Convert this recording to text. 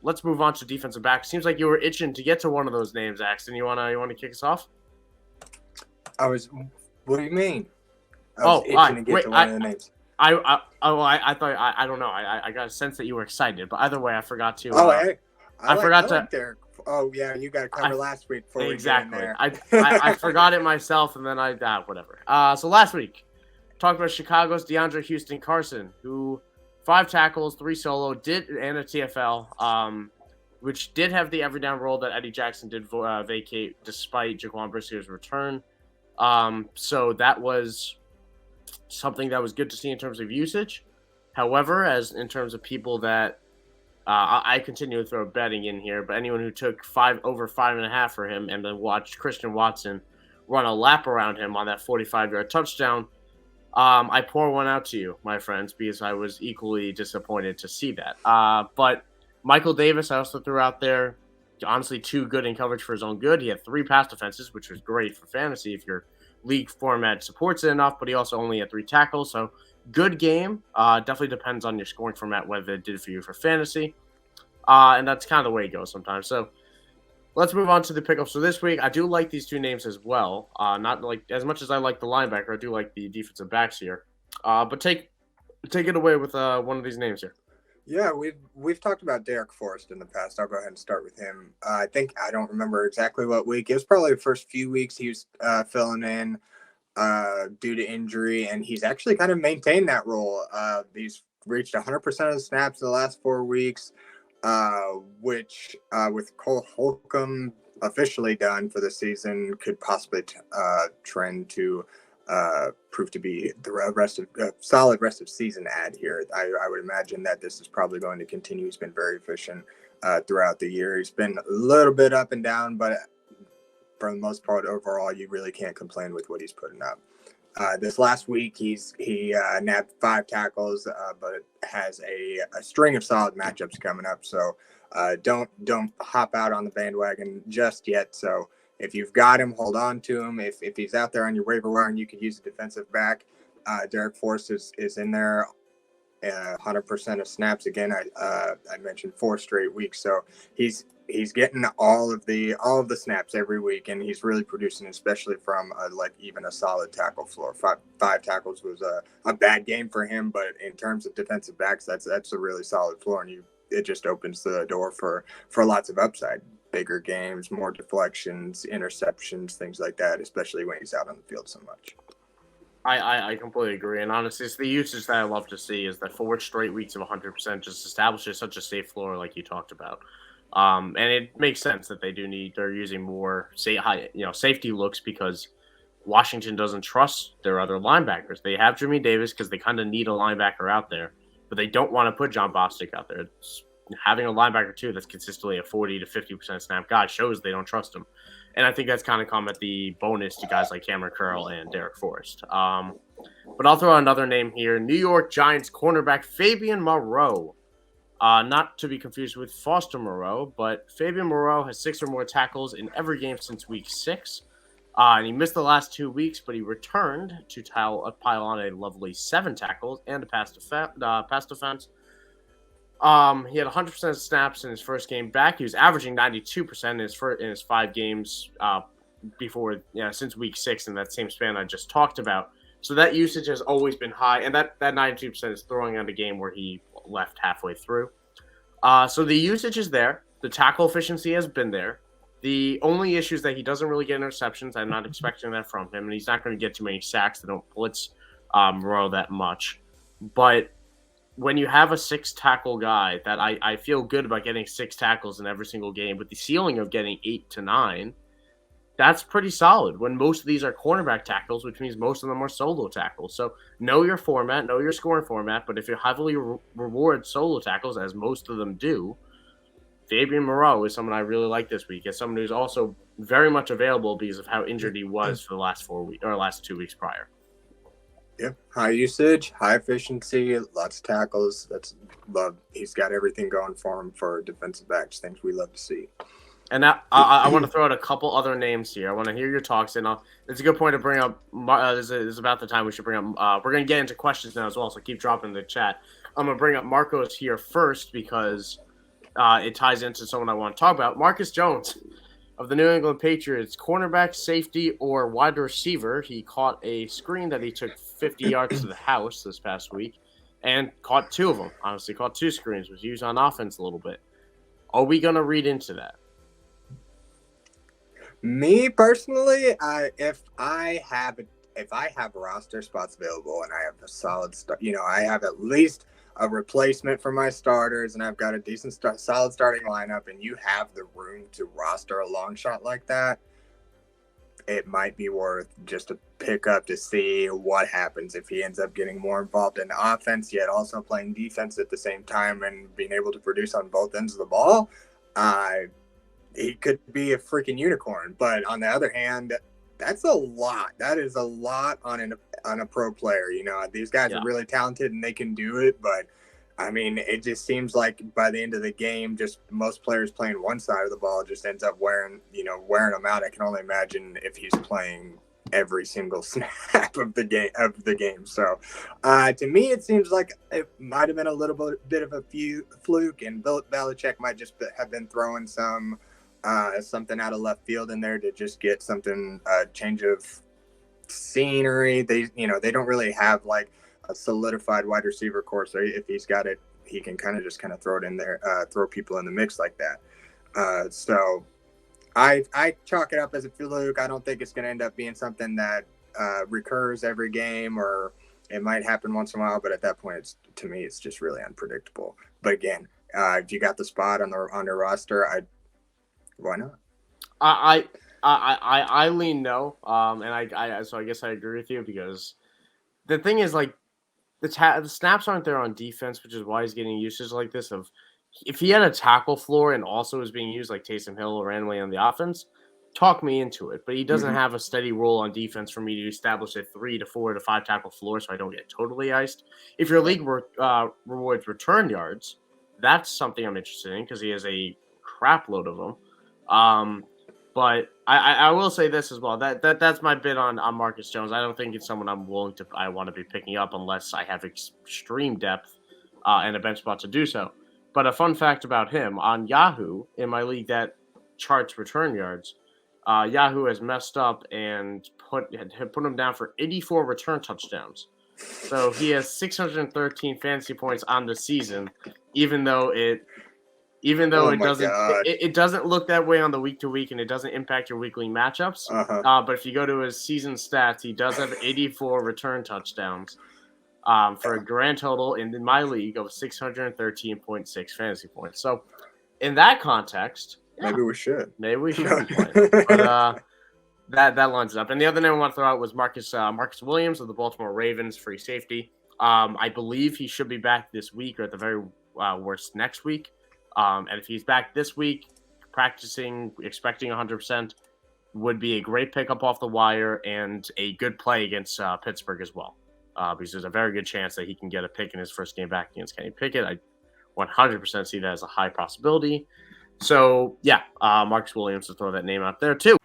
let's move on to defensive back. Seems like you were itching to get to one of those names, Axton. You wanna kick us off? What do you mean? I was itching to get to one of the names. I thought I don't know. I got a sense that you were excited, but either way, I forgot to. I forgot to. Derek. Oh yeah, you got to cover last week before exactly. we get in there. I forgot it myself, and then whatever. So last week, talked about Chicago's DeAndre Houston Carson, who 5 tackles, 3 solo, and a TFL, which did have the every down role that Eddie Jackson did vacate despite Jaquan Briscoe's return. So that was something that was good to see in terms of usage. However, as in terms of people that I continue to throw betting in here, but anyone who took over 5.5 for him and then watched Christian Watson run a lap around him on that 45-yard touchdown, I pour one out to you, my friends, because I was equally disappointed to see that. But Michael Davis, I also threw out there, honestly, 2 good in coverage for his own good. He had 3 pass defenses, which was great for fantasy if your league format supports it enough, but he also only had 3 tackles. So good game. Definitely depends on your scoring format, whether it did for you for fantasy. And that's kind of the way it goes sometimes. So let's move on to the pickups for this week. I do like these 2 names as well. Not like as much as I like the linebacker, I do like the defensive backs here. But take it away with one of these names here. Yeah, we've talked about Derek Forrest in the past. I'll go ahead and start with him. I don't remember exactly what week. It was probably the first few weeks he was filling in due to injury, and he's actually kind of maintained that role. He's reached 100% of the snaps in the last 4 weeks, which with Cole Holcomb officially done for the season could possibly trend to prove to be the solid rest of season ad here. I would imagine that this is probably going to continue. He's been very efficient throughout the year. He's been a little bit up and down, but for the most part, overall, you really can't complain with what he's putting up. This last week, he nabbed 5 tackles, but has a string of solid matchups coming up. So don't hop out on the bandwagon just yet. So if you've got him, hold on to him. If he's out there on your waiver wire and you could use a defensive back, Derek Forrest is in there, 100% of snaps. Again, I mentioned 4 straight weeks, so he's getting all of the snaps every week, and he's really producing, especially from even a solid tackle floor. Five tackles was a bad game for him, but in terms of defensive backs, that's a really solid floor, and it just opens the door for lots of upside. Bigger games, more deflections, interceptions, things like that, especially when he's out on the field so much. I completely agree. And honestly, it's the usage that I love to see is that 4 straight weeks of 100% just establishes such a safe floor like you talked about. And it makes sense that they're using more safety looks because Washington doesn't trust their other linebackers. They have Jimmy Davis because they kind of need a linebacker out there, but they don't want to put John Bostic out there. Having a linebacker too that's consistently a 40 to 50% snap guy shows they don't trust him. And I think that's kind of come at the bonus to guys like Cameron Curl and Derek Forrest. But I'll throw out another name here. New York Giants cornerback Fabian Moreau. Not to be confused with Foster Moreau, but Fabian Moreau has 6 or more tackles in every game since week 6. And he missed the last 2 weeks, but he returned to pile on a lovely 7 tackles and a pass defense. He had 100% of snaps in his first game back. He was averaging 92% in his 5 games since week 6 in that same span I just talked about. So that usage has always been high, and that 92% is throwing out a game where he left halfway through. So the usage is there. The tackle efficiency has been there. The only issue is that he doesn't really get interceptions. I'm not expecting that from him, and he's not going to get too many sacks. They don't blitz Moreau that much. But when you have a 6-tackle guy that I feel good about getting 6 tackles in every single game with the ceiling of getting 8 to 9, that's pretty solid when most of these are cornerback tackles, which means most of them are solo tackles. So know your format, know your scoring format, but if you heavily reward solo tackles, as most of them do, Fabian Moreau is someone I really like this week. As someone who's also very much available because of how injured he was for the last 2 weeks prior. Yeah, high usage, high efficiency, lots of tackles. He's got everything going for him for defensive backs. Things we love to see. And now, I want to throw out a couple other names here. I want to hear your talks, and it's a good point to bring up. This is about the time we should bring up. We're going to get into questions now as well, so keep dropping in the chat. I'm going to bring up Marcos here first because it ties into someone I want to talk about. Marcus Jones of the New England Patriots, cornerback, safety, or wide receiver. He caught a screen that he took 50 yards to the house this past week and caught 2 of them. Honestly, caught 2 screens, was used on offense a little bit. Are we going to read into that? Me personally, if I have roster spots available and I have a solid I have at least a replacement for my starters and I've got a decent solid starting lineup, and you have the room to roster a long shot like that, it might be worth just a pickup to see what happens if he ends up getting more involved in offense, yet also playing defense at the same time and being able to produce on both ends of the ball. He could be a freaking unicorn. But on the other hand, that's a lot. That is a lot on a pro player. These guys are really talented and they can do it. But, I mean, it just seems like by the end of the game, just most players playing one side of the ball just ends up wearing them out. I can only imagine if he's playing every single snap of the game. So, to me, it seems like it might have been a little bit of a fluke, and Belichick might just have been throwing something out of left field in there to just get something, change of scenery. They don't really have like a solidified wide receiver core, so if he's got it, he can kind of throw it in there, throw people in the mix like that. So I chalk it up as a fluke. I don't think it's going to end up being something that recurs every game, or it might happen once in a while, but at that point, to me, it's just really unpredictable. But again, if you got the spot on the roster, why not? I lean no, and so I guess I agree with you, because the thing is, like, the snaps aren't there on defense, which is why he's getting usage like this. Of if he had a tackle floor and also was being used like Taysom Hill randomly on the offense, talk me into it. But he doesn't have a steady role on defense for me to establish a 3 to 4 to 5 tackle floor, so I don't get totally iced. If your league rewards return yards, that's something I'm interested in, because he has a crap load of them. But I will say this as well. That's my bit on Marcus Jones. I don't think it's someone I want to be picking up unless I have extreme depth and a bench spot to do so. But a fun fact about him, on Yahoo, in my league that charts return yards, Yahoo has messed up and put him down for 84 return touchdowns. So he has 613 fantasy points on the season, even though it doesn't look that way on the week to week, and it doesn't impact your weekly matchups. But if you go to his season stats, he does have 84 return touchdowns for a grand total in my league of 613.6 fantasy points. So in that context, maybe we should be playing. But that lines it up. And the other name I want to throw out was Marcus Williams of the Baltimore Ravens, free safety. I believe he should be back this week, or at the very worst next week. And if he's back this week, practicing, expecting 100%, would be a great pickup off the wire and a good play against Pittsburgh as well. Because there's a very good chance that he can get a pick in his first game back against Kenny Pickett. I 100% see that as a high possibility. So, yeah, Marcus Williams, to throw that name out there too.